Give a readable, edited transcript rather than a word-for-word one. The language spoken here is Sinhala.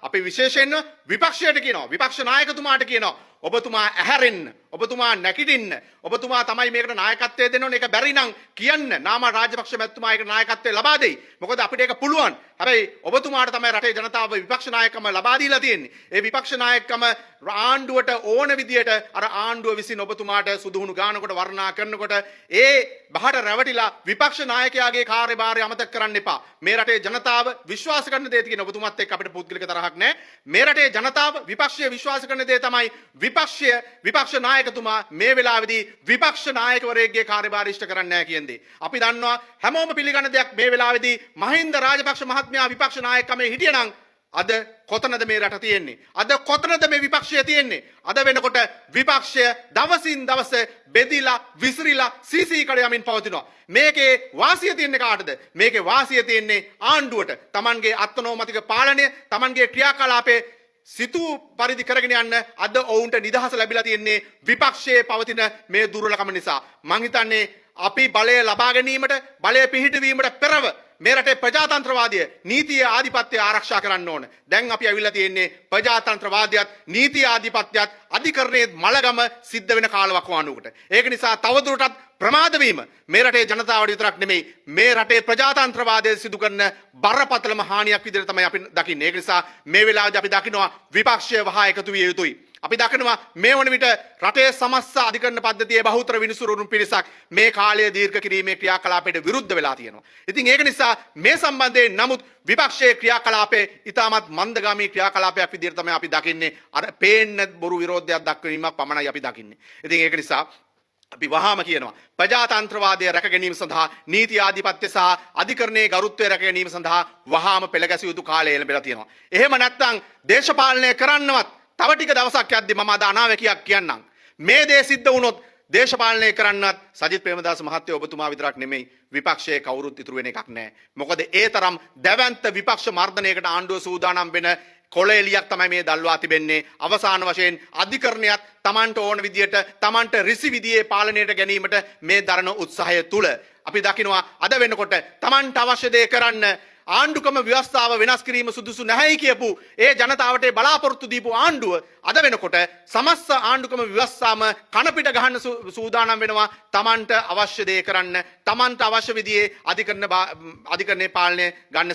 අපි විශේෂයෙන්ම විපක්ෂයට කියනවා විපක්ෂ නායකතුමාට කියනවා ඔබතුමා ඇහැරෙන්න ඔබතුමා නැගිටින්න ඔබතුමා තමයි මේකට නායකත්වය දෙන්න ඕනේ ඒක බැරි නම් කියන්න නාම රාජපක්ෂ මැතිතුමා ඒකට නායකත්වය ලබා දෙයි මොකද අපිට ඒක පුළුවන් හැබැයි ඔබතුමාට තමයි රටේ ජනතාව විපක්ෂ නායකකම ලබා දීලා තියෙන්නේ ඒ විපක්ෂ නායකකම ආණ්ඩුවට ඕන විදියට අර ආණ්ඩුව විසින් ඔබතුමාට සුදුහුණු ගානකොට වර්ණනා කරනකොට ඒ බහට රැවටිලා විපක්ෂ නායකයාගේ කාර්යභාරය අමතක කරන්න එපා මේ රටේ ජනතාව විශ්වාස කරන දේ තියෙන ඔබතුමාත් එක්ක අපිට පුද්ගලික තරහක් නැහැ මේ රටේ ජනතාව විපක්ෂය විශ්වාස කරන දේ තමයි විපක්ෂ නායකතුමා මේ වෙලාවේදී විපක්ෂ නායකවරයෙක්ගේ කාර්යභාරය ඉෂ්ට කරන්නේ නැහැ කියන දේ. අපි දන්නවා හැමෝම පිළිගන්න දෙයක් මේ වෙලාවේදී මහින්ද රාජපක්ෂ මහත්මයා විපක්ෂ නායකකමේ හිටියනම් අද කොතනද මේ රට තියෙන්නේ? අද කොතනද මේ විපක්ෂය තියෙන්නේ? අද වෙනකොට විපක්ෂය දවසින් දවස බෙදිලා විසිරිලා සීසී කඩ යමින් පවතිනවා. මේකේ වාසිය තියෙන්නේ කාටද? මේකේ වාසිය තියෙන්නේ ආණ්ඩුවට. Tamanගේ අත්නෝමතික පාලනය, Tamanගේ ක්‍රියාකලාපේ සිතු පරිදි කරගෙන යන්න අද ඔවුන්ට නිදහස ලැබිලා තියෙන්නේ විපක්ෂයේ පවතින මේ දුර්වලකම නිසා. මං හිතන්නේ අපි බලය ලබා ගැනීමට බලය පිහිටවීමට පෙරව මේ රටේ ප්‍රජාතන්ත්‍රවාදය නීතිය ආධිපත්‍යය ආරක්ෂා කරන්න ඕන. දැන් අපි ඇවිල්ලා තියෙන්නේ ප්‍රජාතන්ත්‍රවාදයත් නීතිය ආධිපත්‍යයත් අධිකරණයේ මලගම සිද්ධ වෙන කාලවකවානුවකට. ඒක නිසා තවදුරටත් ප්‍රමාද වීම මේ රටේ ජනතාවට විතරක් නෙමෙයි මේ රටේ ප්‍රජාතන්ත්‍රවාදය සිදු කරන බරපතලම හානියක් විදිහට තමයි අපි දකින්නේ. ඒක නිසා මේ වෙලාවේදී අපි දකිනවා විපක්ෂය වහා එකතු විය යුතුයි. අපි දකිනවා මේ වන විට රටේ සමස්ත අධිකරණ පද්ධතියේ බහුතර විනිසුරුන් පිරිසක් මේ කාලය දීර්ඝ කිරීමේ ක්‍රියාකලාපයට විරුද්ධ වෙලා තියෙනවා. ඉතින් ඒක නිසා මේ සම්බන්ධයෙන් නමුත් විපක්ෂයේ ක්‍රියාකලාපයේ ඉතාමත් මන්දගාමී ක්‍රියාකලාපයක් විදිහට තමයි අපි දකින්නේ. අර පේන්න බොරු විරෝධයක් දක්වීමක් පමණයි අපි දකින්නේ. ඉතින් ඒක නිසා අපි වහාම කියනවා ප්‍රජාතන්ත්‍රවාදය රැක ගැනීම සඳහා නීති ආධිපත්‍ය සහ අධිකරණයේ ගරුත්වය රැක ගැනීම සඳහා වහාම පෙළගැසිය යුතු කාලය එළඹලා තියෙනවා. එහෙම නැත්නම් දේශපාලනය කරන්නවත් තව ටික දවසක් යද්දි මම අද අනාවැකියක් කියන්නම්. මේ දේ සිද්ධ වුණොත් දේශපාලනය කරන්නත් සජිත් ප්‍රේමදාස මහත්තයා ඔබතුමා විතරක් නෙමෙයි විපක්ෂයේ කවුරුත් ඉතුරු වෙන එකක් නැහැ. මොකද ඒ තරම් දැවැන්ත විපක්ෂ මර්ධනයකට ආණ්ඩුව සූදානම් වෙන කොළෙලියක් තමයි මේ දල්වා තිබෙන්නේ. අවසාන වශයෙන් අධිකරණයත් Tamanට ඕන විදියට Tamanට රිසි විදියේ පාලනයට ගැනීමට මේ දරන උත්සාහය තුල අපි දකිනවා අද වෙනකොට Tamanට අවශ්‍ය දේ කරන්න ආණ්ඩුකම ව්‍යවස්ථාව වෙනස් කිරීම සුදුසු නැහැයි කියපු ඒ ජනතාවට බලාපොරොත්තු දීපු ආණ්ඩුව අද වෙනකොට සමස්ත ආණ්ඩුකම ව්‍යවස්ථාම කනපිට ගහන්න සූදානම් වෙනවා Tamanට අවශ්‍ය දේ කරන්න Tamanට අවශ්‍ය විදිහේ අධිකරණයේ පාලනය ගන්න